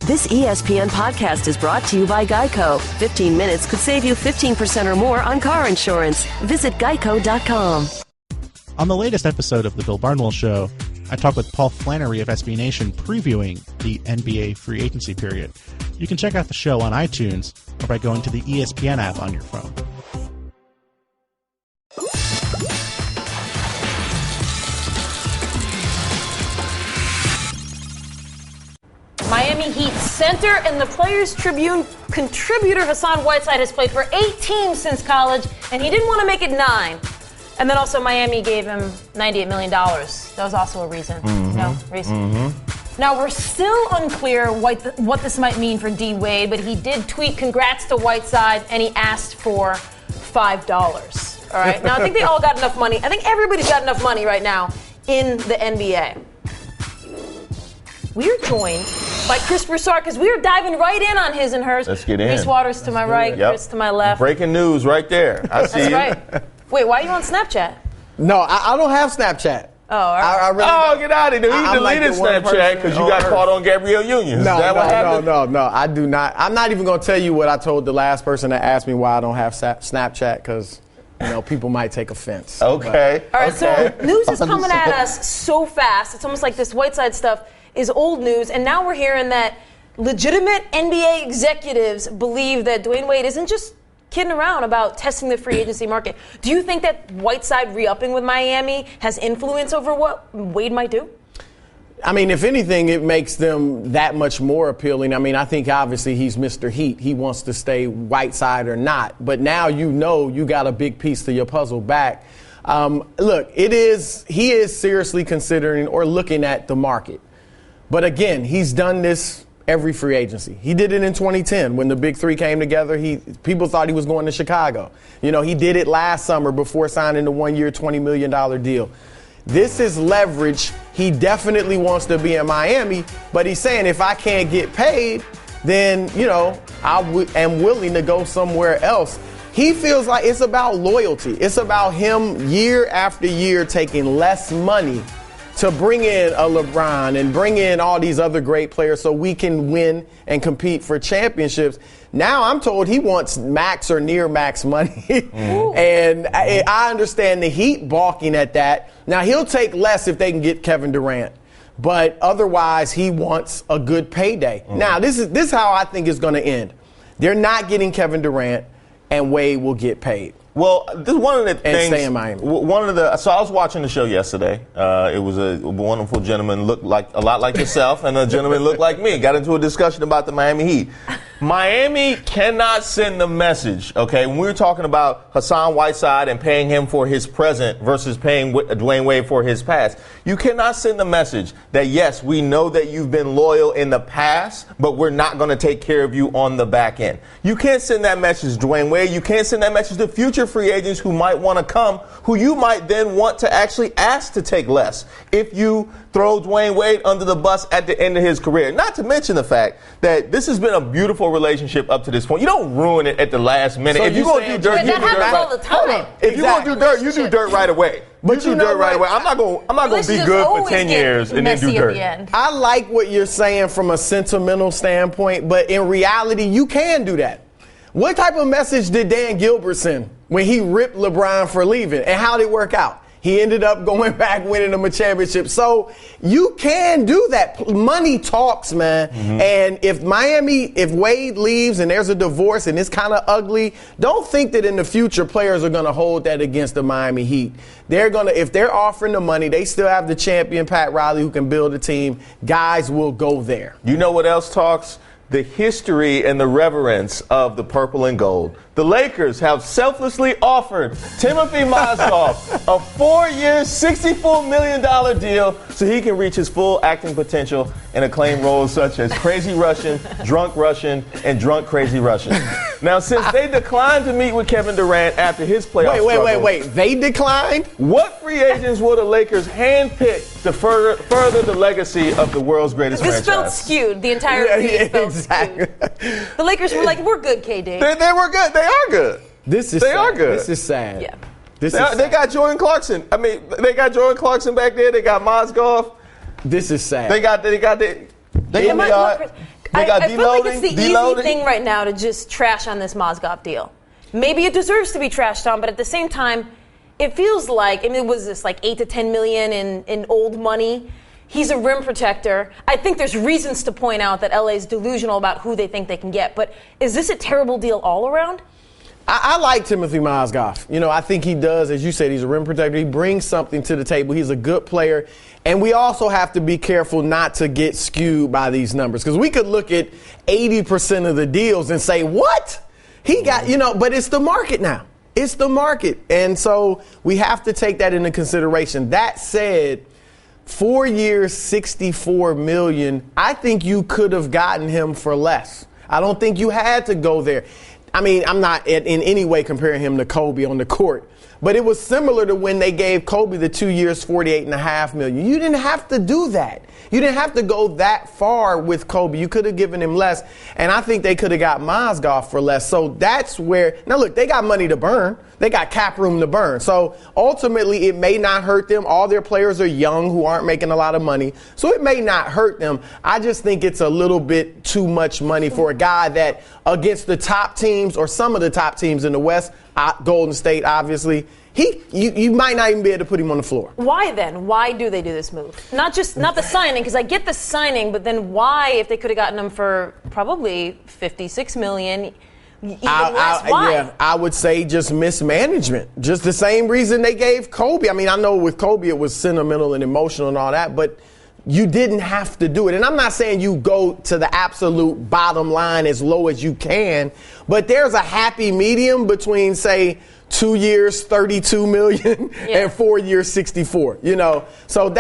This ESPN podcast is brought to you by Geico. 15 minutes could save you 15% or more on car insurance. Visit geico.com. On the latest episode of The Bill Barnwell Show, I talk with Paul Flannery of SB Nation previewing the NBA free agency period. You can check out the show on iTunes or by going to the ESPN app on your phone. Miami Heat center and the Players Tribune contributor Hassan Whiteside has played for 8 teams since college, and he didn't want to make it 9. And then also Miami gave him $98 million. That was also a reason. Now, we're still unclear what this might mean for D. Wade, but he did tweet congrats to Whiteside, and he asked for $5. All right? Now, I think they all got enough money. I think everybody's got enough money right now in the NBA. We are joined by Chris Broussard because we are diving right in on his and hers. Let's get in. Reese Waters to my right, Chris to my left. Breaking news right there. I see. That's right. Wait, why are you on Snapchat? No, I don't have Snapchat. Oh, all right. I really get out of here. He deleted Snapchat because you got caught on Gabrielle Union. No, I do not. I'm not even going to tell you what I told the last person that asked me why I don't have Snapchat because, people might take offense. Okay. All right, so news is coming at us so fast. It's almost like this Whiteside stuff is old news, and now we're hearing that legitimate NBA executives believe that Dwayne Wade isn't just kidding around about testing the free agency market. Do you think that Whiteside re-upping with Miami has influence over what Wade might do? I mean, if anything, it makes them that much more appealing. I mean, I think obviously he's Mr. Heat. He wants to stay Whiteside or not. But now you got a big piece to your puzzle back. Look, he is seriously considering or looking at the market. But again, he's done this every free agency. He did it in 2010 when the big three came together. People thought he was going to Chicago. He did it last summer before signing the 1-year, $20 million deal. This is leverage. He definitely wants to be in Miami, but he's saying if I can't get paid, then, I am willing to go somewhere else. He feels like it's about loyalty. It's about him year after year taking less money to bring in a LeBron and bring in all these other great players so we can win and compete for championships. Now I'm told he wants max or near max money. And I understand the Heat balking at that. Now he'll take less if they can get Kevin Durant. But otherwise he wants a good payday. Now this is how I think it's going to end. They're not getting Kevin Durant and Wade will get paid. Well, this is one of the things. And stay in Miami. So I was watching the show yesterday. It was a wonderful gentleman, looked like a lot like yourself, and a gentleman looked like me. Got into a discussion about the Miami Heat. Miami cannot send the message, okay? When we were talking about Hassan Whiteside and paying him for his present versus paying Dwayne Wade for his past, you cannot send the message that, yes, we know that you've been loyal in the past, but we're not going to take care of you on the back end. You can't send that message to Dwayne Wade. You can't send that message to future free agents who might want to come, who you might then want to actually ask to take less if you throw Dwayne Wade under the bus at the end of his career. Not to mention the fact that this has been a beautiful relationship up to this point. You don't ruin it at the last minute. So if you're going to do dirt, you do dirt all the time. If you're going to do dirt, you do dirt right away. But you do dirt right away. I'm not going to be good for 10 years and then do dirt. I like what you're saying from a sentimental standpoint, but in reality, you can do that. What type of message did Dan Gilbert send when he ripped LeBron for leaving? And how did it work out? He ended up going back, winning them a championship. So you can do that. Money talks, man. And if Wade leaves and there's a divorce and it's kind of ugly, don't think that in the future players are going to hold that against the Miami Heat. If they're offering the money, they still have the champion, Pat Riley, who can build a team. Guys will go there. You know what else talks? The history and the reverence of the purple and gold. The Lakers have selflessly offered Timothy Mozgov a 4-year, $64 million deal so he can reach his full acting potential and acclaim roles such as Crazy Russian, and Drunk Crazy Russian. Now, since they declined to meet with Kevin Durant after his playoff struggle, Wait. They declined? What free agents will the Lakers handpick to further the legacy of the world's greatest franchise? This felt skewed. The entire league felt skewed. The Lakers were like, we're good, KD. They were good. They are good. They are good. This is sad. Yeah. They got Jordan Clarkson. I mean, they got Jordan Clarkson back there. They got Mozgov. This is sad. They got I feel like it's the easy thing right now to just trash on this Mozgov deal. Maybe it deserves to be trashed on, but at the same time, it feels like, it was this like 8 to 10 million in old money. He's a rim protector. I think there's reasons to point out that LA is delusional about who they think they can get. But is this a terrible deal all around? I like Timothy Mozgov. I think he does, as you said, he's a rim protector. He brings something to the table. He's a good player. And we also have to be careful not to get skewed by these numbers. Because we could look at 80% of the deals and say, what? He got, but it's the market now. It's the market. And so we have to take that into consideration. That said, 4 years, $64 million. I think you could have gotten him for less. I don't think you had to go there. I'm not in any way comparing him to Kobe on the court, but it was similar to when they gave Kobe the 2 years, $48.5 million. You didn't have to do that. You didn't have to go that far with Kobe. You could have given him less, and I think they could have got Mozgov for less. So that's where – now, look, they got money to burn. They got cap room to burn. So ultimately, it may not hurt them. All their players are young who aren't making a lot of money. So it may not hurt them. I just think it's a little bit too much money for a guy that against the top teams or some of the top teams in the West, Golden State, obviously, you might not even be able to put him on the floor. Why then? Why do they do this move? Not the signing, because I get the signing, but then why, if they could have gotten him for probably $56 million, even less, why? Yeah, I would say just mismanagement. Just the same reason they gave Kobe. I know with Kobe it was sentimental and emotional and all that, but you didn't have to do it. And I'm not saying you go to the absolute bottom line as low as you can, but there's a happy medium between, say, 2 years, $32 million, and 4 years, $64. So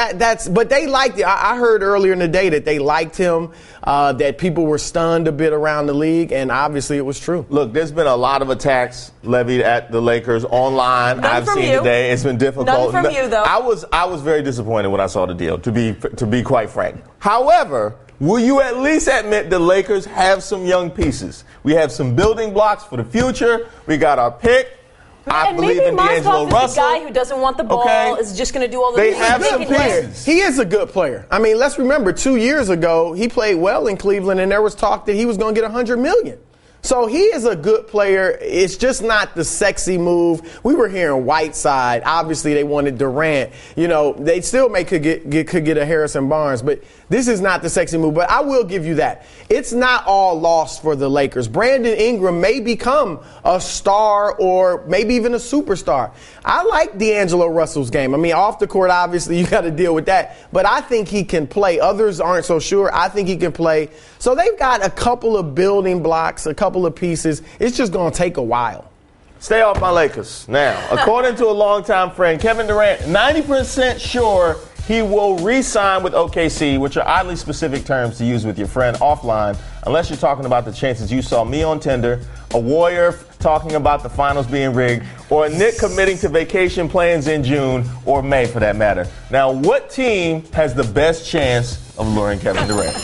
but they liked it. I heard earlier in the day that they liked him, that people were stunned a bit around the league, and obviously it was true. Look, there's been a lot of attacks levied at the Lakers online. I've seen today. It's been difficult. None from you, though. I was very disappointed when I saw the deal, to be quite frank. However, will you at least admit the Lakers have some young pieces? We have some building blocks for the future. We got our pick. I believe in D'Angelo Russell. Is the guy who doesn't want the ball, is just going to do all the things. They have some players. He is a good player. Let's remember 2 years ago, he played well in Cleveland, and there was talk that he was going to get $100 million. So he is a good player. It's just not the sexy move. We were hearing Whiteside. Obviously, they wanted Durant. They still could get a Harrison Barnes, but this is not the sexy move. But I will give you that. It's not all lost for the Lakers. Brandon Ingram may become a star or maybe even a superstar. I like D'Angelo Russell's game. Off the court, obviously, you got to deal with that. But I think he can play. Others aren't so sure. I think he can play. So they've got a couple of building blocks, a couple of pieces. It's just going to take a while. Stay off my Lakers. Now, according to a longtime friend, Kevin Durant, 90% sure he will re-sign with OKC, which are oddly specific terms to use with your friend offline, unless you're talking about the chances you saw me on Tinder, a Warrior talking about the finals being rigged, or a Knick committing to vacation plans in June or May for that matter. Now, what team has the best chance of luring Kevin Durant?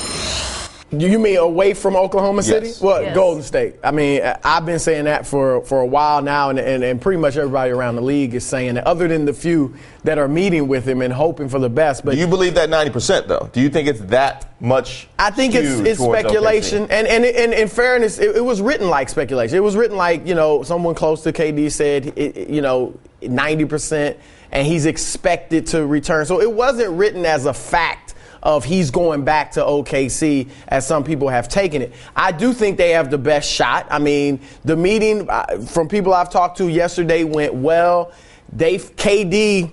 You mean away from Oklahoma City? Yes. Well, yes. Golden State. I've been saying that for a while now, and pretty much everybody around the league is saying that, other than the few that are meeting with him and hoping for the best. But do you believe that 90%, though? Do you think it's that much? I think it's speculation. OKC? And in fairness, it was written like speculation. It was written like, someone close to KD said, 90%, and he's expected to return. So it wasn't written as a fact of he's going back to OKC, as some people have taken it. I do think they have the best shot. The meeting from people I've talked to yesterday went well. KD,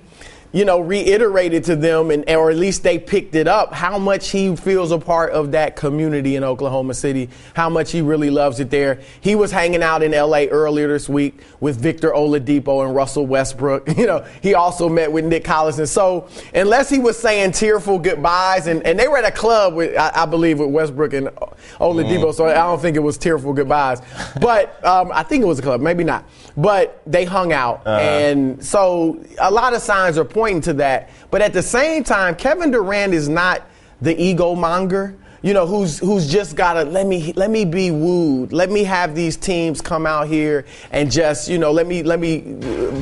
reiterated to them, or at least they picked it up, how much he feels a part of that community in Oklahoma City, how much he really loves it there. He was hanging out in L.A. earlier this week with Victor Oladipo and Russell Westbrook. He also met with Nick Collison. So unless he was saying tearful goodbyes, and they were at a club, I believe, with Westbrook and Oladipo, so I don't think it was tearful goodbyes. But I think it was a club, maybe not. But they hung out, and so a lot of signs are pointing to that. But at the same time, Kevin Durant is not the ego monger, who's just gotta let me be wooed. Let me have these teams come out here and just, let me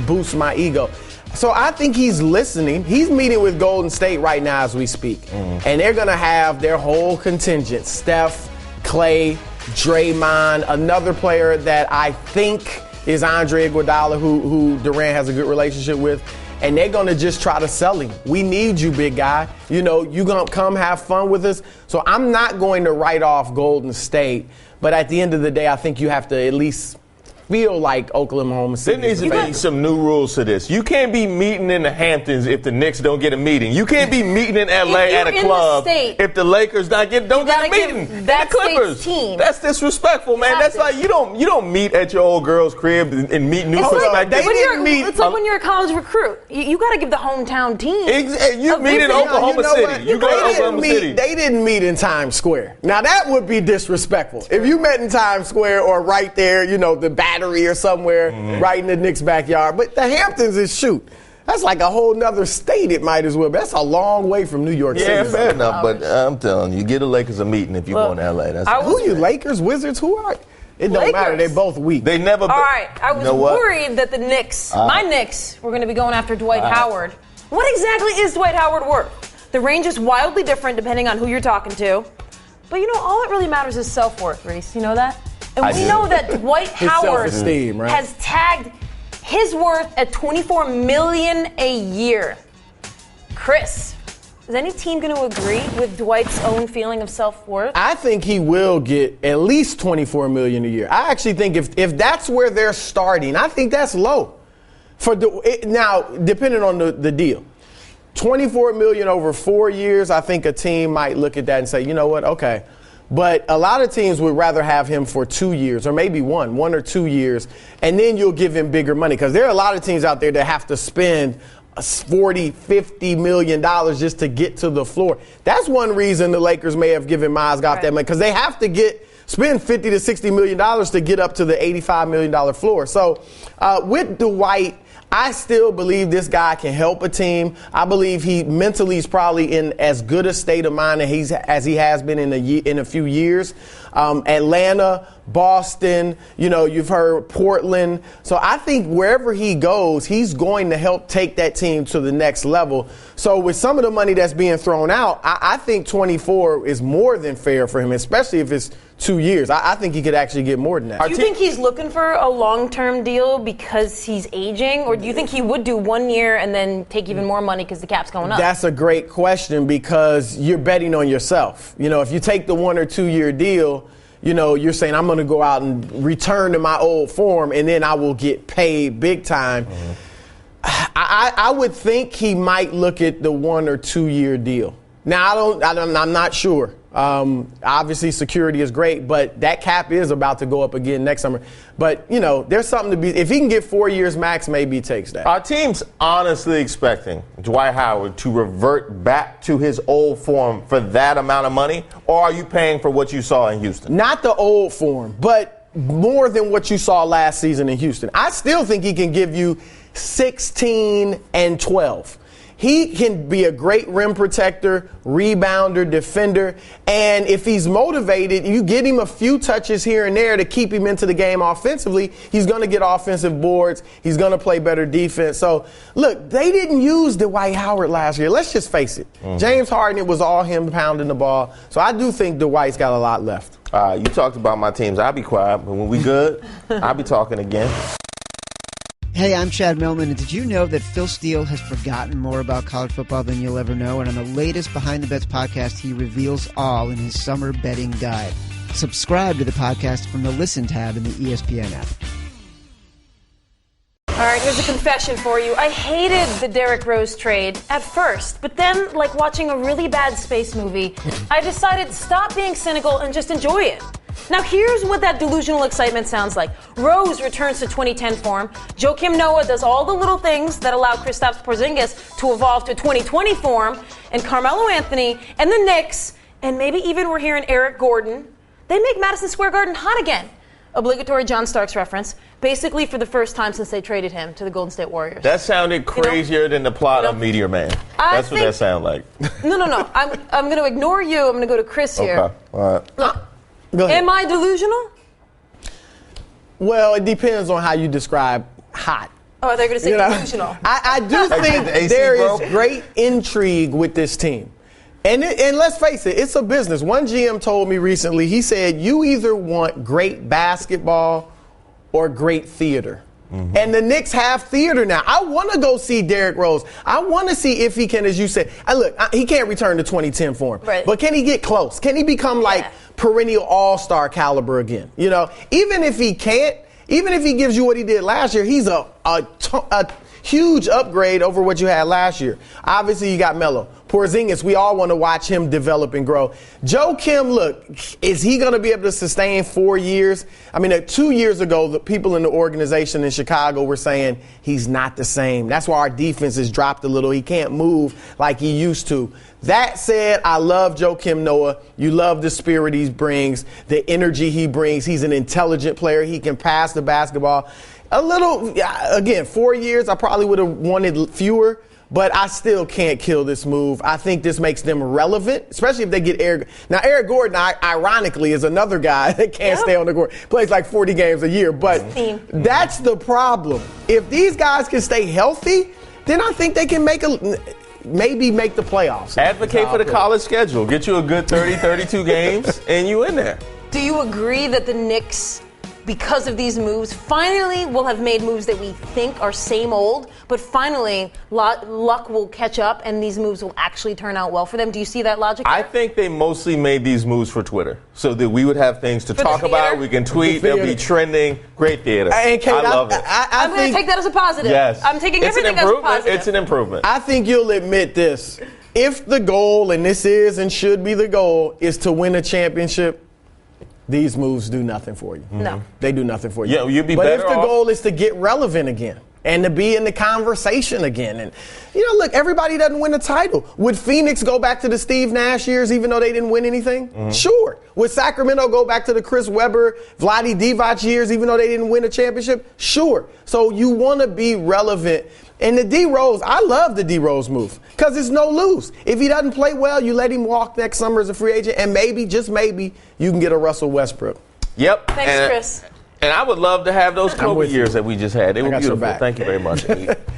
boost my ego. So I think he's listening. He's meeting with Golden State right now as we speak. And they're gonna have their whole contingent, Steph, Clay, Draymond, another player that I think is Andre Iguodala, who Durant has a good relationship with. And they're going to just try to sell him. We need you, big guy. You know, you're going to come have fun with us. So I'm not going to write off Golden State. But at the end of the day, I think you have to at least feel like Oklahoma City. There needs to be some new rules to this. You can't be meeting in the Hamptons if the Knicks don't get a meeting. You can't be meeting in L.A. at a club if the Lakers don't get a meeting. That the Clippers. Team. That's disrespectful, man. That's like you don't meet at your old girl's crib and meet new prospects. It's like when you're a college recruit. You got to give the hometown team. You meet in Oklahoma City. You go to Oklahoma City. They didn't meet in Times Square. Now that would be disrespectful. If you met in Times Square or right there, you know, the Battery or somewhere right in the Knicks' backyard. But the Hamptons is that's like a whole nother state, it might as well. But that's a long way from New York City. Yeah, fair enough. But I'm telling you, get the Lakers a meeting if you go in L.A. Who you, Lakers, Wizards? Who are it? Don't matter. They're both weak. They never. All right. I was worried that the Knicks, my Knicks, were going to be going after Dwight Howard. What exactly is Dwight Howard worth? The range is wildly different depending on who you're talking to. But, you know, all that really matters is self-worth, Reese. You know that? And we know that Dwight Howard has tagged his worth at $24 million a year. Chris, is any team going to agree with Dwight's own feeling of self-worth? I think he will get at least $24 million a year. I actually think if that's where they're starting, I think that's low. Now, depending on the deal. $24 million over 4 years, I think a team might look at that and say, you know what, okay. But a lot of teams would rather have him for 2 years or maybe one or 2 years, and then you'll give him bigger money. Because there are a lot of teams out there that have to spend $40, $50 million just to get to the floor. That's one reason the Lakers may have given Manziel that money, because they have to spend $50 to $60 million to get up to the $85 million floor. So with Dwight, I still believe this guy can help a team. I believe he mentally is probably in as good a state of mind as he has been in a few years. Atlanta, Boston, you know, you've heard Portland. So I think wherever he goes, he's going to help take that team to the next level. So with some of the money that's being thrown out, I think 24 is more than fair for him, especially if it's 2 years. I think he could actually get more than that. Do you think he's looking for a long-term deal because he's aging, or do you think he would do 1 year and then take even more money because the cap's going up? That's a great question, because you're betting on yourself. You know, if you take the 1 or 2 year deal, you know, you're saying I'm going to go out and return to my old form and then I will get paid big time. I would think he might look at the 1 or 2 year deal. Now, I'm not sure. Obviously, security is great, but that cap is about to go up again next summer. But, you know, there's something to be – if he can get 4 years max, maybe he takes that. Are teams honestly expecting Dwight Howard to revert back to his old form for that amount of money, or are you paying for what you saw in Houston? Not the old form, but more than what you saw last season in Houston. I still think he can give you 16 and 12. He can be a great rim protector, rebounder, defender, and if he's motivated, you get him a few touches here and there to keep him into the game offensively, he's going to get offensive boards, he's going to play better defense. So, look, they didn't use Dwight Howard last year. Let's just face it. James Harden, it was all him pounding the ball. So I do think Dwight's got a lot left. You talked about my teams. I'll be quiet, but when we good, I'll be talking again. Hey, I'm Chad Millman, and did you know that Phil Steele has forgotten more about college football than you'll ever know? And on the latest Behind the Bets podcast, he reveals all in his summer betting guide. Subscribe to the podcast from the Listen tab in the ESPN app. All right, here's a confession for you. I hated the Derrick Rose trade at first, but then, like watching a really bad space movie, I decided to stop being cynical and just enjoy it. Now here's what that delusional excitement sounds like. Rose returns to 2010 form. Joakim Noah does all the little things that allow Kristaps Porzingis to evolve to 2020 form. And Carmelo Anthony and the Knicks, and maybe even we're hearing Eric Gordon, they make Madison Square Garden hot again. Obligatory John Starks reference, basically for the first time since they traded him to the Golden State Warriors. That sounded crazier than the plot of Meteor Man. That's what that sounded like. No. I'm going to ignore you. I'm going to go to Chris here. Okay, all right. Look, am I delusional? Well, it depends on how you describe hot. Oh, they're going to say delusional. I do think there is great intrigue with this team. And let's face it, it's a business. One GM told me recently, he said, you either want great basketball or great theater. Mm-hmm. And the Knicks have theater now. I want to go see Derrick Rose. I want to see if he can, as you said, he can't return to 2010 form. Right. But can he get close? Can he become like perennial all-star caliber again? You know, even if he can't, even if he gives you what he did last year, he's a huge upgrade over what you had last year. Obviously, you got Melo. Porzingis, we all want to watch him develop and grow. Joe Kim, look, is he going to be able to sustain 4 years? I mean, 2 years ago, the people in the organization in Chicago were saying he's not the same. That's why our defense has dropped a little. He can't move like he used to. That said, I love Joe Kim Noah. You love the spirit he brings, the energy he brings. He's an intelligent player. He can pass the basketball. Again, 4 years, I probably would have wanted fewer, but I still can't kill this move. I think this makes them relevant, especially if they get Eric. Now, Eric Gordon, ironically, is another guy that can't stay on the court. Plays like 40 games a year, but that's the problem. If these guys can stay healthy, then I think they can maybe make the playoffs. Advocate for the college schedule. Get you a good 30, 32 games, and you in there. Do you agree that the Knicks, because of these moves, finally will have made moves that we think are same old, but finally luck will catch up and these moves will actually turn out well for them? Do you see that logic there? I think they mostly made these moves for Twitter so that we would have things to talk about. We can tweet. They'll be trending. Great theater. Kate, I love it. I'm going to take that as a positive. Yes. I'm taking everything as a positive. It's an improvement. I think you'll admit this. If the goal, and this is and should be the goal, is to win a championship, these moves do nothing for you. No. They do nothing for you. Yeah, you'd be but better if the off. goal is to get relevant again and to be in the conversation again, and, look, everybody doesn't win a title. Would Phoenix go back to the Steve Nash years even though they didn't win anything? Mm-hmm. Sure. Would Sacramento go back to the Chris Webber, Vlade Divac years even though they didn't win a championship? Sure. So you want to be relevant. And the D Rose, I love the D Rose move because it's no lose. If he doesn't play well, you let him walk next summer as a free agent, and maybe, just maybe, you can get a Russell Westbrook. Yep. Thanks, Chris. And I would love to have those Kobe years that we just had. They were beautiful. Thank you very much. All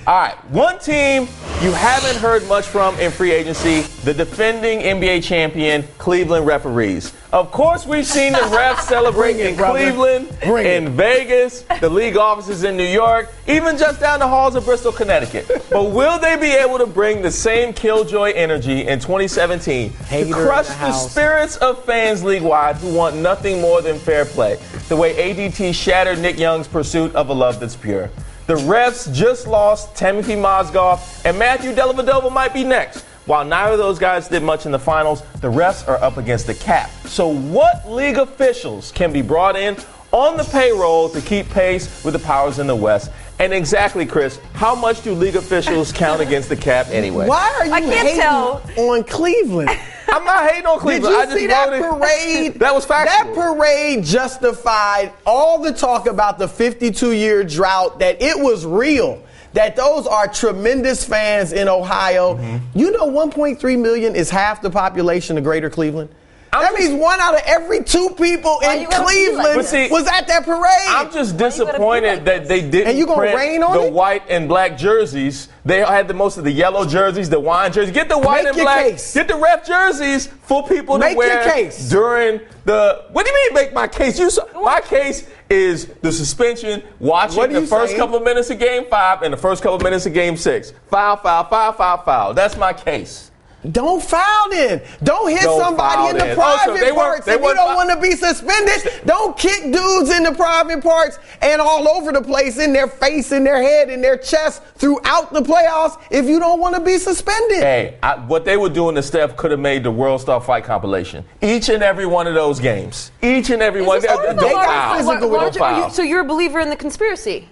right. One team you haven't heard much from in free agency, the defending NBA champion Cleveland referees. Of course, we've seen the refs celebrate in Cleveland, in Vegas, the league offices in New York, even just down the halls of Bristol, Connecticut. But will they be able to bring the same killjoy energy in 2017 to crush the spirits of fans league-wide who want nothing more than fair play, the way ADT shattered Nick Young's pursuit of a love that's pure? The refs just lost Timothy Mozgov, and Matthew Dellavedova might be next. While neither of those guys did much in the finals, the refs are up against the cap. So what league officials can be brought in on the payroll to keep pace with the powers in the West? And exactly, Chris, how much do league officials count against the cap anyway? Why are you hating on Cleveland? I'm not hating on Cleveland. Did you see that parade? That was factual. That parade justified all the talk about the 52-year drought, that it was real, that those are tremendous fans in Ohio. Mm-hmm. You know 1.3 million is half the population of Greater Cleveland? That means 1 out of every 2 people in Cleveland was at that parade. I'm just disappointed that they didn't print the white and black jerseys. They had most of the yellow jerseys, the wine jerseys. Get the white and black. Get the ref jerseys for people to wear during the. What do you mean make my case? My case is the suspension, watching the first couple of minutes of Game 5 and the first couple of minutes of Game 6. Foul, foul, foul, foul, foul. That's my case. Don't foul then. Don't hit somebody in the private parts. If you don't want to be suspended, don't kick dudes in the private parts and all over the place, in their face, in their head, in their chest throughout the playoffs if you don't want to be suspended. Hey, what they were doing to Steph could have made the World Star Fight compilation. Each and every one of those games. Each and every one. Don't foul. So you're a believer in the conspiracy?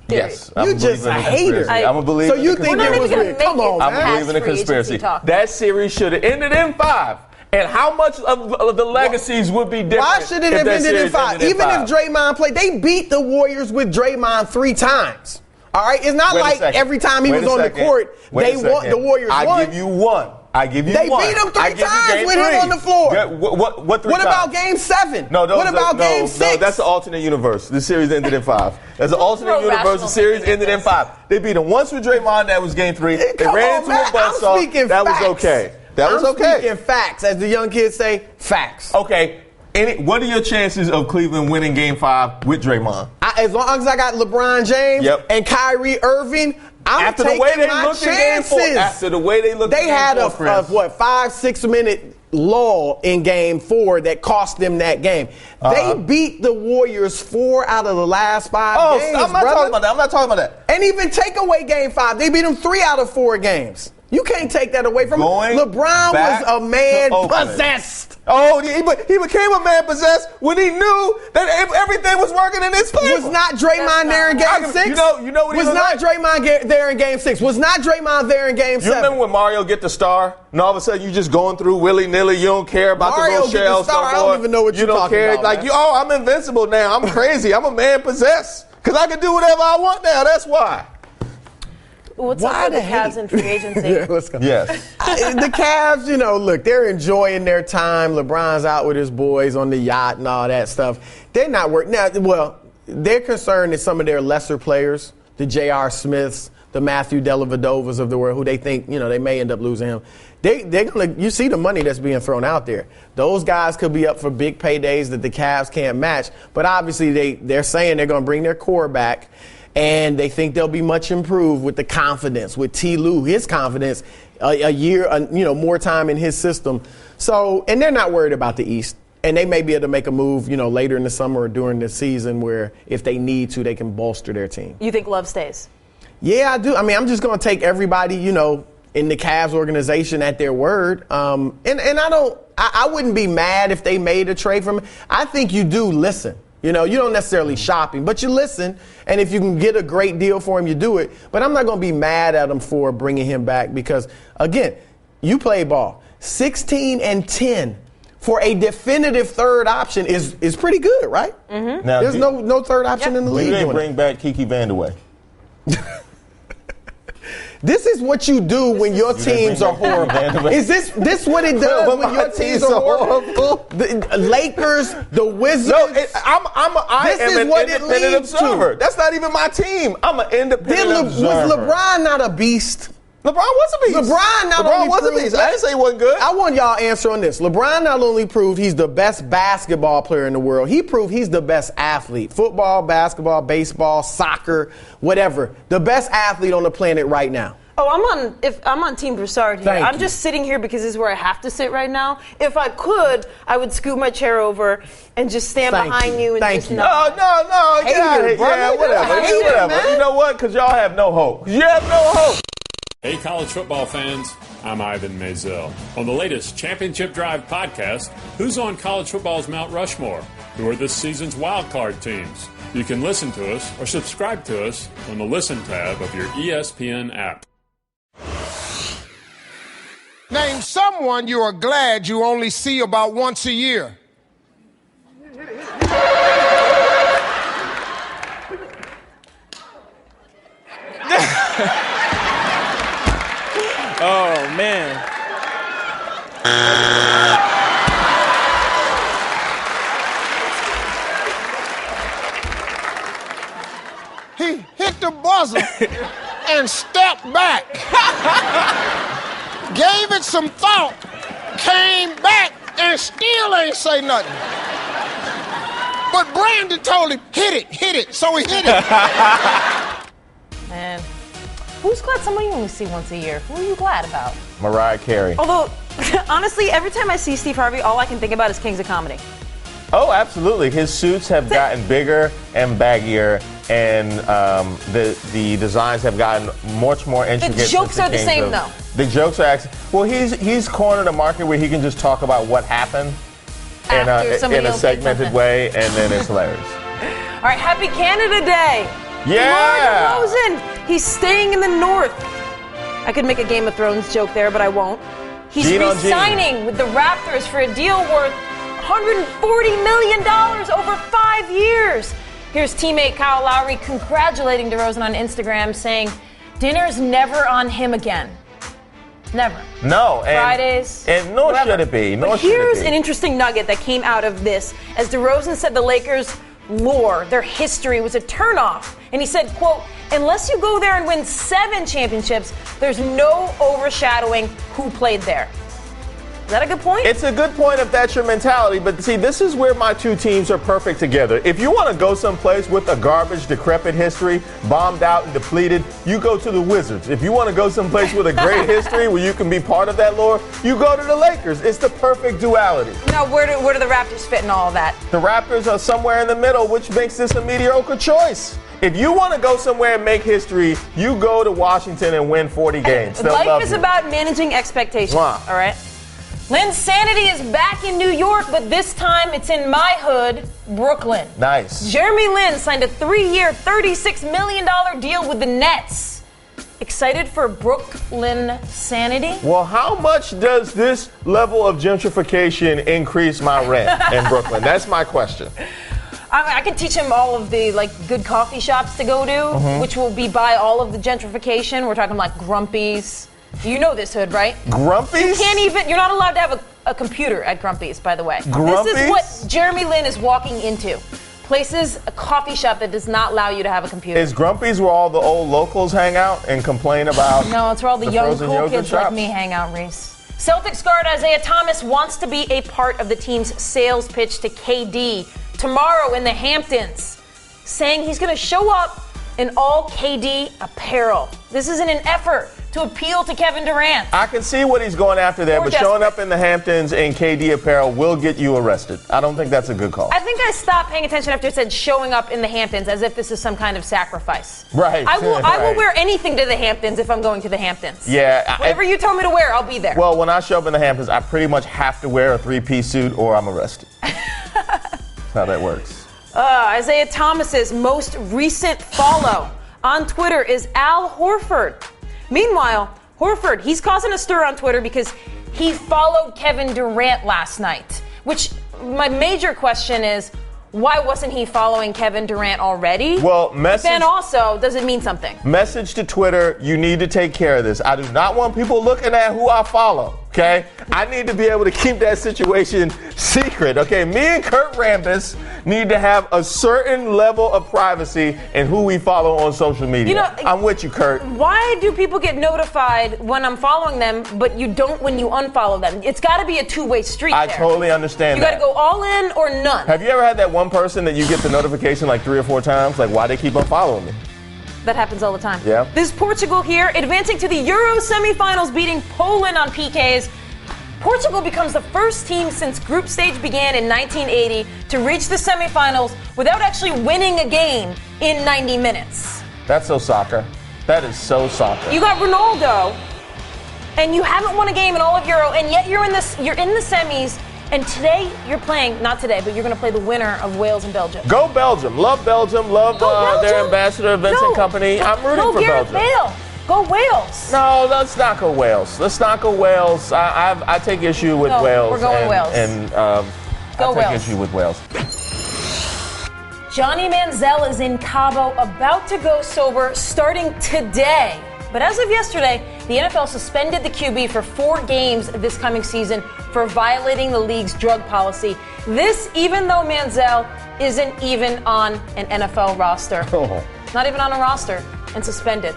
Yes. You're just a hater. I'm a believer. So you think it was real? Come on, man. I'm believing in the conspiracy. That series should have ended in 5. And how much of the legacies would be different? Why should it have ended in 5? Even if Draymond played, they beat the Warriors with Draymond 3 times. All right? It's not like every time he was on the court, the Warriors won. I give you one. They beat him 3 times with him on the floor. What 3 times? About Game 7? No, what about Game 6? No, that's the alternate universe. The series ended in 5. That's the alternate universe. The series ended in 5. They beat him once with Draymond. That was Game 3. They ran into a buzzsaw. That was okay. That was I'm okay. speaking facts, as the young kids say, facts. Okay. What are your chances of Cleveland winning Game 5 with Draymond? As long as I got LeBron James and Kyrie Irving, I'm after taking the way they my looked chances. in Game 4. After the way they looked they in Game had 4, Chris. 5-6 minute lull in Game 4 that cost them that game. They beat the Warriors 4 out of the last 5 games. I'm not talking about that. I'm not talking about that. And even take away Game 5, they beat them 3 out of 4 games. You can't take that away from him. LeBron was a man possessed. Oh, he became a man possessed when he knew that everything was working in his favor. Was not Draymond there in Game 6? You know what was not Draymond there in Game 6? Was not Draymond there in Game 7? You remember when Mario get the star, and all of a sudden you just going through willy-nilly, you don't care about Mario the Rochelle get the star, stuff. I don't even know what you're talking about. Like, I'm invincible now. I'm crazy. I'm a man possessed. Because I can do whatever I want now. That's why. What's up with the Cavs in free agency? Yeah, let's go. Yes. The Cavs, look, they're enjoying their time. LeBron's out with his boys on the yacht and all that stuff. They're not working. Now, they're concerned that some of their lesser players, the J.R. Smiths, the Matthew Dellavedovas of the world, who they think, they may end up losing him. They're gonna. You see the money that's being thrown out there. Those guys could be up for big paydays that the Cavs can't match. But obviously, they're saying they're going to bring their core back. And they think they'll be much improved with the confidence, with T. Lue, his confidence, a year, more time in his system. So, and they're not worried about the East. And they may be able to make a move, later in the summer or during the season where if they need to, they can bolster their team. You think Love stays? Yeah, I do. I mean, I'm just going to take everybody, in the Cavs organization at their word. And I wouldn't be mad if they made a trade for me. I think you do listen. You don't necessarily shop him, but you listen. And if you can get a great deal for him, you do it. But I'm not going to be mad at him for bringing him back because, again, you play ball. 16-10 for a definitive third option is pretty good, right? Mm-hmm. Now, there's no third option in the league. You didn't bring back Kiki Vandeweghe. This is what you do when your teams are horrible. Is this what it does when your teams are horrible? The Lakers, the Wizards. No, I am an independent observer. That's not even my team. I'm an independent observer. Was LeBron not a beast? LeBron was a beast. LeBron was a beast. I didn't say he wasn't good. I want y'all to answer on this. LeBron not only proved he's the best basketball player in the world, he proved he's the best athlete. Football, basketball, baseball, soccer, whatever. The best athlete on the planet right now. Oh, I'm on Team Broussard here. I'm just sitting here because this is where I have to sit right now. If I could, I would scoot my chair over and just stand behind you and just nod. No. Get out of here. Yeah, whatever. You know what? Because y'all have no hope. You have no hope. Hey, college football fans. I'm Ivan Manziel. On the latest Championship Drive podcast, who's on college football's Mount Rushmore? Who are this season's wildcard teams? You can listen to us or subscribe to us on the Listen tab of your ESPN app. Name someone you are glad you only see about once a year. Oh, man. He hit the buzzer and stepped back. Gave it some thought, came back, and still ain't say nothing. But Brandon told him, hit it, so he hit it. Man, who's glad somebody you only see once a year? Who are you glad about? Mariah Carey. Although, honestly, every time I see Steve Harvey, all I can think about is Kings of Comedy. Oh, absolutely. His suits have gotten bigger and baggier, and the designs have gotten much more intricate. The jokes are the same, though. The jokes are actually... Well, he's cornered a market where he can just talk about what happened in a segmented way, and then it's hilarious. All right, happy Canada Day. Yeah. DeMar DeRozan, he's staying in the North. I could make a Game of Thrones joke there, but I won't. He's re-signing with the Raptors for a deal worth $140 million over 5 years. Here's teammate Kyle Lowry congratulating DeRozan on Instagram, saying, "Dinner's never on him again." Never. No. Fridays. And nor should it be. But here's an interesting nugget that came out of this. As DeRozan said, the Lakers' lore, their history was a turnoff. And he said, quote, "Unless you go there and win 7 championships, there's no overshadowing who played there." Is that a good point? It's a good point if that's your mentality, but see, this is where my two teams are perfect together. If you want to go someplace with a garbage, decrepit history, bombed out and depleted, you go to the Wizards. If you want to go someplace with a great history where you can be part of that lore, you go to the Lakers. It's the perfect duality. Now, where do the Raptors fit in all of that? The Raptors are somewhere in the middle, which makes this a mediocre choice. If you want to go somewhere and make history, you go to Washington and win 40 games. Life is about managing expectations, Wow. all right? Linsanity is back in New York, but this time it's in my hood, Brooklyn. Nice. Jeremy Lin signed a 3-year, $36 million deal with the Nets. Excited for Brooklyn sanity? Well, how much does this level of gentrification increase my rent in Brooklyn? That's my question. I can teach him all of the good coffee shops to go to, which will be by all of the gentrification. We're talking like Grumpy's. You know this hood, right? Grumpy's? You're not allowed to have a computer at Grumpy's, by the way. Grumpy's? This is what Jeremy Lin is walking into. A coffee shop that does not allow you to have a computer. Is Grumpy's where all the old locals hang out and complain about? No, it's where all the young frozen cool yogurt kids shops? like me hang out, Reese. Celtics guard Isaiah Thomas wants to be a part of the team's sales pitch to KD tomorrow in the Hamptons, saying he's going to show up in all KD apparel. This is in an effort to appeal to Kevin Durant. I can see what he's going after there, but showing up in the Hamptons in KD apparel will get you arrested. I don't think that's a good call. I think I stopped paying attention after it said showing up in the Hamptons, as if this is some kind of sacrifice. Right. I will wear anything to the Hamptons if I'm going to the Hamptons. Yeah. Whatever you tell me to wear, I'll be there. Well, when I show up in the Hamptons, I pretty much have to wear a 3-piece suit or I'm arrested. That's how that works. Isaiah Thomas's most recent follow on Twitter is Al Horford. Meanwhile, Horford, he's causing a stir on Twitter because he followed Kevin Durant last night, which my major question is, why wasn't he following Kevin Durant already? Well, then also, does it mean something? Message to Twitter, you need to take care of this. I do not want people looking at who I follow, okay? I need to be able to keep that situation secret, okay? Me and Kurt Rambis need to have a certain level of privacy in who we follow on social media. You know, I'm with you, Kurt. Why do people get notified when I'm following them, but you don't when you unfollow them? It's got to be a two-way street I there. totally understand You that. got to go all in or none. Have you ever had that one person that you get the notification like 3 or 4 times? Like, why they keep unfollowing me? That happens all the time. Yeah. This is Portugal here, advancing to the Euro semifinals, beating Poland on PKs. Portugal becomes the first team since group stage began in 1980 to reach the semifinals without actually winning a game in 90 minutes. That's so soccer. That is so soccer. You got Ronaldo, and you haven't won a game in all of Euro, and yet you're in the semis. And today you're playing, not today, but you're going to play the winner of Wales and Belgium. Go Belgium. Love Belgium. Love their ambassador, Vincent Kompany. I'm rooting for Gareth Belgium. Bale. Go Wales. No, let's not go Wales. Let's not go Wales. I take issue with Wales. We're going Wales. And Go I take Wales. issue with Wales. Johnny Manziel is in Cabo, about to go sober, starting today. But as of yesterday, the NFL suspended the QB for 4 games this coming season for violating the league's drug policy. This even though Manziel isn't even on an NFL roster. Oh. Not even on a roster and suspended.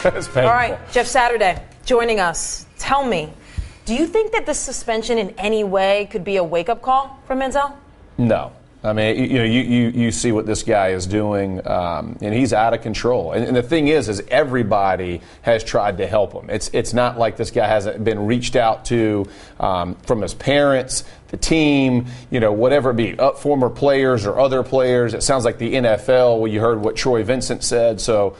That's painful. All right, Jeff Saturday joining us. Tell me, do you think that this suspension in any way could be a wake-up call for Manziel? No. I mean, you see what this guy is doing, and he's out of control. And the thing is everybody has tried to help him. It's not like this guy hasn't been reached out to from his parents, the team, whatever it be, former players or other players. It sounds like the NFL, well, you heard what Troy Vincent said. So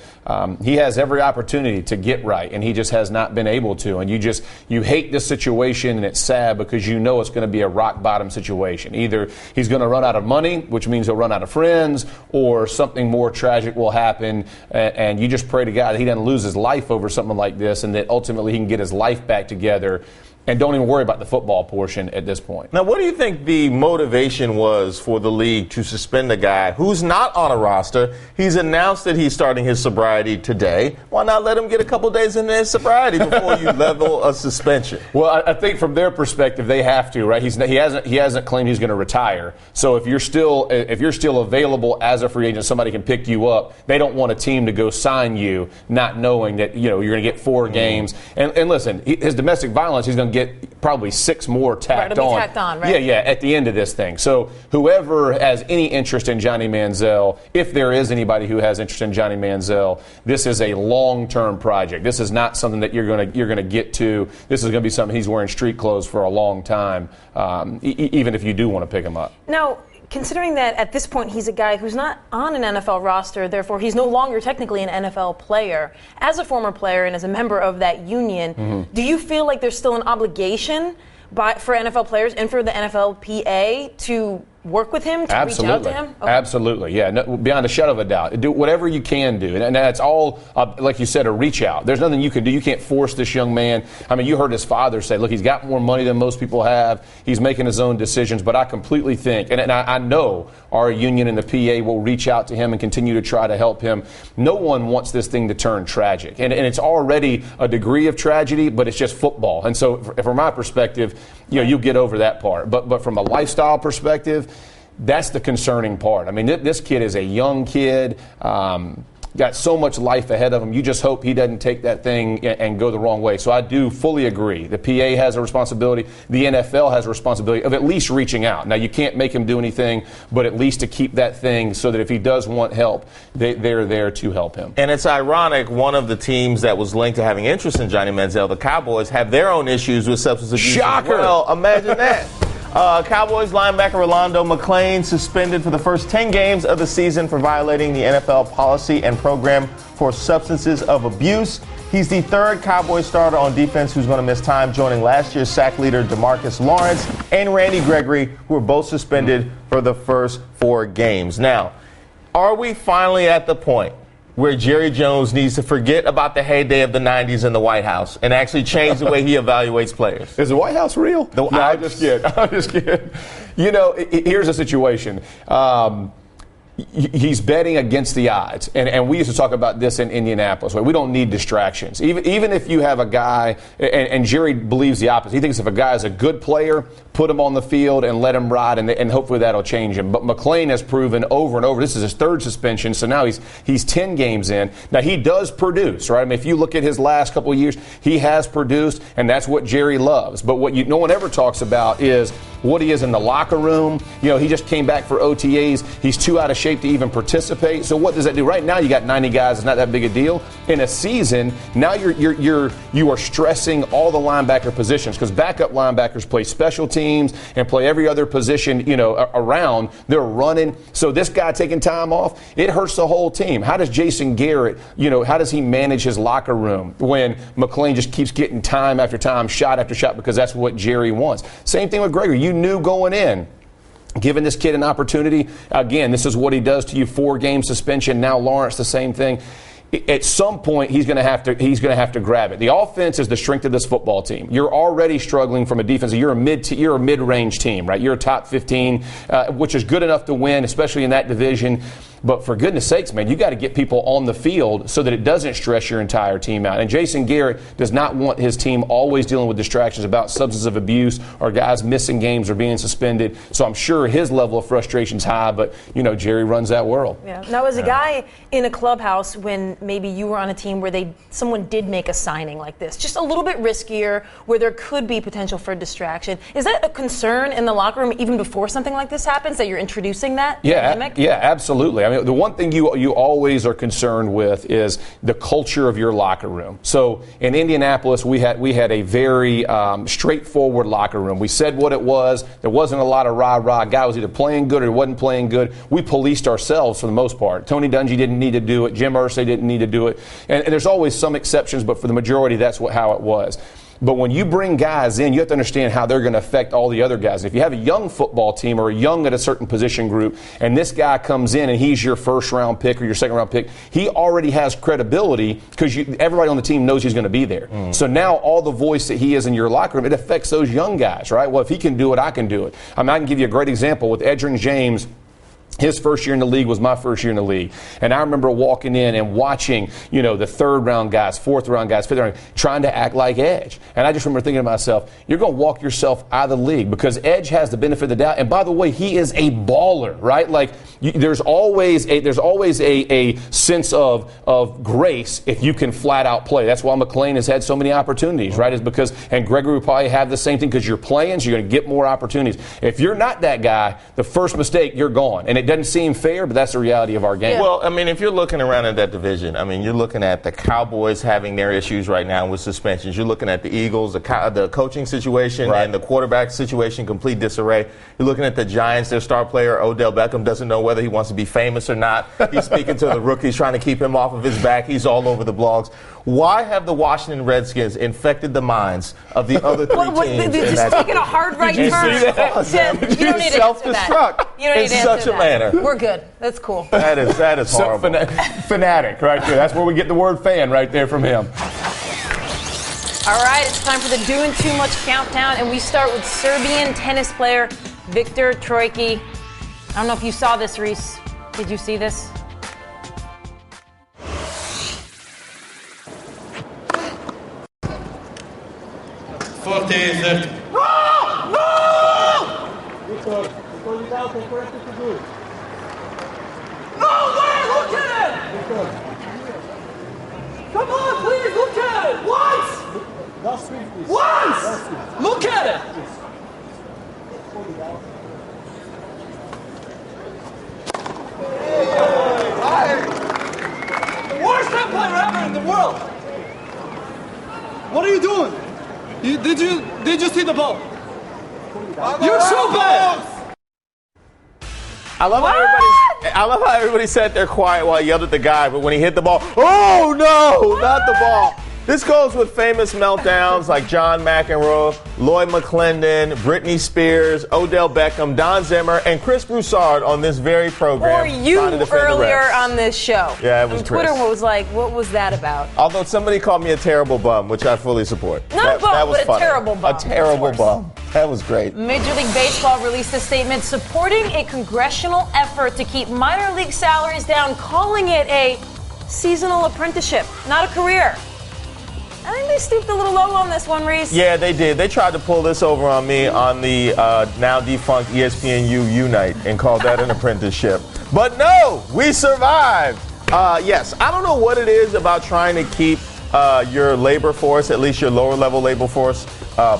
he has every opportunity to get right, and he just has not been able to. And you hate this situation, and it's sad because you know it's going to be a rock-bottom situation. Either he's going to run out of money, which means he'll run out of friends, or something more tragic will happen, and you just pray to God that he doesn't lose his life over something like this, and that ultimately he can get his life back together. And don't even worry about the football portion at this point. Now, what do you think the motivation was for the league to suspend a guy who's not on a roster? He's announced that he's starting his sobriety today. Why not let him get a couple days in his sobriety before you level a suspension? Well, I think from their perspective, they have to, right? He hasn't claimed he's going to retire. So if you're still available as a free agent, somebody can pick you up. They don't want a team to go sign you, not knowing that you're going to get 4 games. And listen, his domestic violence, he's going to get probably 6 more tacked it'll be on. tacked on, right? Yeah, at the end of this thing. So whoever has any interest in Johnny Manziel, if there is anybody who has interest in Johnny Manziel, this is a long-term project. This is not something that you're gonna get to. This is going to be something he's wearing street clothes for a long time, even if you do want to pick him up. Now, considering that at this point he's a guy who's not on an NFL roster, therefore he's no longer technically an NFL player, as a former player and as a member of that union, do you feel like there's still an obligation for NFL players and for the NFLPA to work with him, to reach out to him? Okay. Absolutely, yeah, no, beyond a shadow of a doubt. Do whatever you can do, and that's all, like you said, a reach out. There's nothing you can do. You can't force this young man. I mean, you heard his father say, look, he's got more money than most people have. He's making his own decisions, but I completely think, and I know our union and the PA will reach out to him and continue to try to help him. No one wants this thing to turn tragic, and it's already a degree of tragedy, but it's just football. And so from my perspective, you get over that part. But from a lifestyle perspective, that's the concerning part. I mean, this kid is a young kid, got so much life ahead of him. You just hope he doesn't take that thing and go the wrong way. So I do fully agree. The PA has a responsibility. The NFL has a responsibility of at least reaching out. Now, you can't make him do anything, but at least to keep that thing so that if he does want help, they're there to help him. And it's ironic, one of the teams that was linked to having interest in Johnny Manziel, the Cowboys, have their own issues with substance abuse. Shocker! Well, imagine that. Cowboys linebacker Rolando McClain suspended for the first 10 games of the season for violating the NFL policy and program for substances of abuse. He's the third Cowboys starter on defense who's going to miss time, joining last year's sack leader DeMarcus Lawrence and Randy Gregory, who were both suspended for the first 4 games. Now, are we finally at the point where Jerry Jones needs to forget about the heyday of the 90s in the White House and actually change the way he evaluates players? Is the White House real? No, I'm just kidding. I'm just kidding. Here's a situation. He's betting against the odds. And we used to talk about this in Indianapolis. We don't need distractions. Even if you have a guy, and Jerry believes the opposite. He thinks if a guy is a good player, put him on the field and let him ride, and hopefully that'll change him. But McClain has proven over and over, this is his 3rd suspension, so now he's 10 games in. Now, he does produce, right? I mean, if you look at his last couple of years, he has produced, and that's what Jerry loves. But what no one ever talks about is what he is in the locker room. He just came back for OTAs. He's too out of shape to even participate. So what does that do? Right now, you got 90 guys. It's not that big a deal. In a season, now you are stressing all the linebacker positions because backup linebackers play special teams and play every other position, around. They're running. So this guy taking time off, it hurts the whole team. How does Jason Garrett, how does he manage his locker room when McClain just keeps getting time after time, shot after shot, because that's what Jerry wants? Same thing with Gregory. You knew going in, giving this kid an opportunity. Again, this is what he does to you. 4-game suspension. Now Lawrence, the same thing. At some point, he's going to have to grab it. The offense is the strength of this football team. You're already struggling from a defense. You're a mid-range team, right? You're a top 15, which is good enough to win, especially in that division. But for goodness sakes, man, you got to get people on the field so that it doesn't stress your entire team out. And Jason Garrett does not want his team always dealing with distractions about substance of abuse or guys missing games or being suspended. So I'm sure his level of frustration is high, but, Jerry runs that world. Yeah. Now, as a guy in a clubhouse when maybe you were on a team where someone did make a signing like this, just a little bit riskier, where there could be potential for distraction, is that a concern in the locker room even before something like this happens, that you're introducing that dynamic? Yeah, absolutely. I mean, the one thing you always are concerned with is the culture of your locker room. So in Indianapolis, we had a very straightforward locker room. We said what it was. There wasn't a lot of rah-rah. Guy was either playing good or wasn't playing good. We policed ourselves for the most part. Tony Dungy didn't need to do it. Jim Irsay didn't need to do it. And there's always some exceptions, but for the majority, that's how it was. But when you bring guys in, you have to understand how they're going to affect all the other guys. If you have a young football team or a young at a certain position group, and this guy comes in and he's your 1st-round pick or your 2nd-round pick, he already has credibility because everybody on the team knows he's going to be there. So now all the voice that he is in your locker room, it affects those young guys, right? Well, if he can do it, I can do it. I can give you a great example with Edgerrin James. His first year in the league was my first year in the league. And I remember walking in and watching, the third-round guys, fourth-round guys, fifth-round guys, trying to act like Edge. And I just remember thinking to myself, you're going to walk yourself out of the league because Edge has the benefit of the doubt. And by the way, he is a baller, right? Like, there's always a sense of grace if you can flat-out play. That's why McClain has had so many opportunities, right? Is because, and Gregory will probably have the same thing because you're playing, so you're going to get more opportunities. If you're not that guy, the first mistake, you're gone. And it doesn't seem fair, but that's the reality of our game. Yeah. Well, I mean, if you're looking around at that division, I mean, you're looking at the Cowboys having their issues right now with suspensions. You're looking at the Eagles, the coaching situation and the quarterback situation, complete disarray. You're looking at the Giants, their star player, Odell Beckham, doesn't know whether he wants to be famous or not. He's speaking to the rookies, trying to keep him off of his back. He's all over the blogs. Why have the Washington Redskins infected the minds of the other three teams? Just taking a hard right turn. You don't need to self-destruct in such a manner. We're good. That's cool. That is horrible. Fanatic right there. That's where we get the word fan right there from him. All right, it's time for the Doing Too Much countdown, and we start with Serbian tennis player Viktor Troicki. I don't know if you saw this, Reese. Did you see this? No! No way! Look at it! Come on, please, look at it! Once! Once! Look at it! Worst time player ever in the world! What are you doing? Did you see the ball? You're so bad! I love how everybody sat there quiet while I yelled at the guy, but when he hit the ball, oh no, not the ball. This goes with famous meltdowns like John McEnroe, Lloyd McClendon, Britney Spears, Odell Beckham, Don Zimmer, and Chris Broussard on this very program. Or you earlier on this show. Yeah, it was Twitter Chris. was like, what was that about? Although somebody called me a terrible bum, which I fully support. Not a bum, that was but funny. a terrible bum. A terrible bum. That was great. Major League Baseball released a statement supporting a congressional effort to keep minor league salaries down, calling it a seasonal apprenticeship, not a career. I think they stooped a little low on this one, Reese. Yeah, they did. They tried to pull this over on me on the now defunct ESPN Unite and called that an apprenticeship. But no, we survived. Yes, I don't know what it is about trying to keep your labor force, at least your lower level labor force,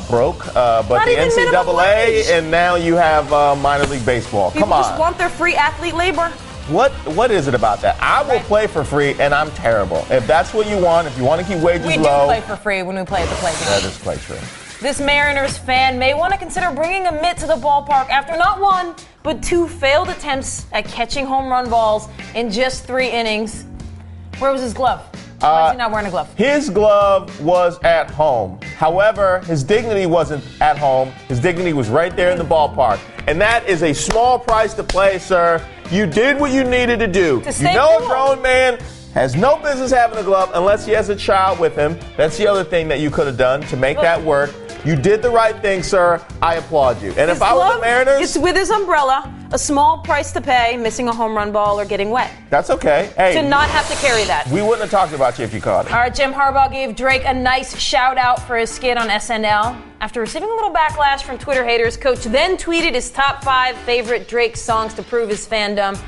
broke. But Not the even NCAA, and now you have minor league baseball. People Come on. just want their free athlete labor. What is it about that? I will play for free, and I'm terrible. If that's what you want, if you want to keep wages low. We do play for free when we play at the playground. That is quite true. This Mariners fan may want to consider bringing a mitt to the ballpark after not one, but two failed attempts at catching home run balls in just 3 innings. Where was his glove? Why is he not wearing a glove? His glove was at home. However, his dignity wasn't at home. His dignity was right there in the ballpark. And that is a small price to pay, sir. You did what you needed to do. You know, a grown man has no business having a glove unless he has a child with him. That's the other thing that you could have done to make that work. You did the right thing, sir. I applaud you. And if I were the Mariners, it's with his umbrella, a small price to pay, missing a home run ball or getting wet. That's okay. Hey, to not have to carry that. We wouldn't have talked about you if you caught it. All right, Jim Harbaugh gave Drake a nice shout out for his skit on SNL. After receiving a little backlash from Twitter haters, Coach then tweeted his top 5 favorite Drake songs to prove his fandom.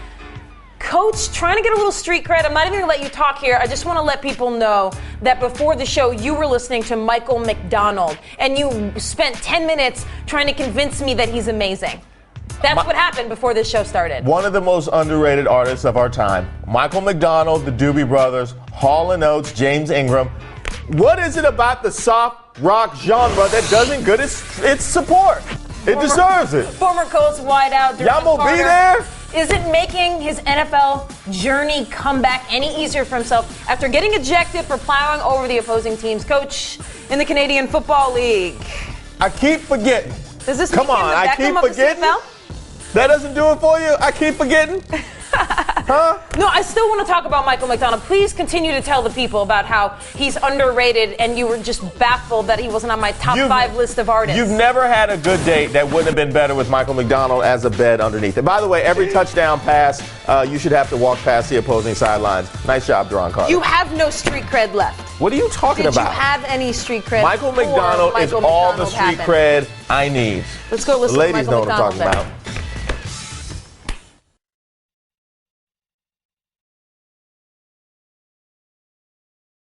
Coach, trying to get a little street cred. I'm not even going to let you talk here. I just want to let people know that before the show, you were listening to Michael McDonald, and you spent 10 minutes trying to convince me that he's amazing. That's what happened before this show started. One of the most underrated artists of our time. Michael McDonald, the Doobie Brothers, Hall & Oates, James Ingram. What is it about the soft rock genre that doesn't get its support? It deserves it. Former Colts wideout Y'all gonna be there? Is it making his NFL journey comeback any easier for himself after getting ejected for plowing over the opposing team's coach in the Canadian Football League? I keep forgetting. Does this Come make on, him the I Beckham keep of the forgetting. CFL? That doesn't do it for you? I keep forgetting. Huh? No, I still want to talk about Michael McDonald. Please continue to tell the people about how he's underrated and you were just baffled that he wasn't on my top 5 list of artists. You've never had a good date that wouldn't have been better with Michael McDonald as a bed underneath. And by the way, every touchdown pass, you should have to walk past the opposing sidelines. Nice job, Deron Carter. You have no street cred left. What are you talking about? Did you have any street cred? Michael McDonald is all the street cred I need. Let's go listen the ladies to Michael know what I'm McDonald talking about.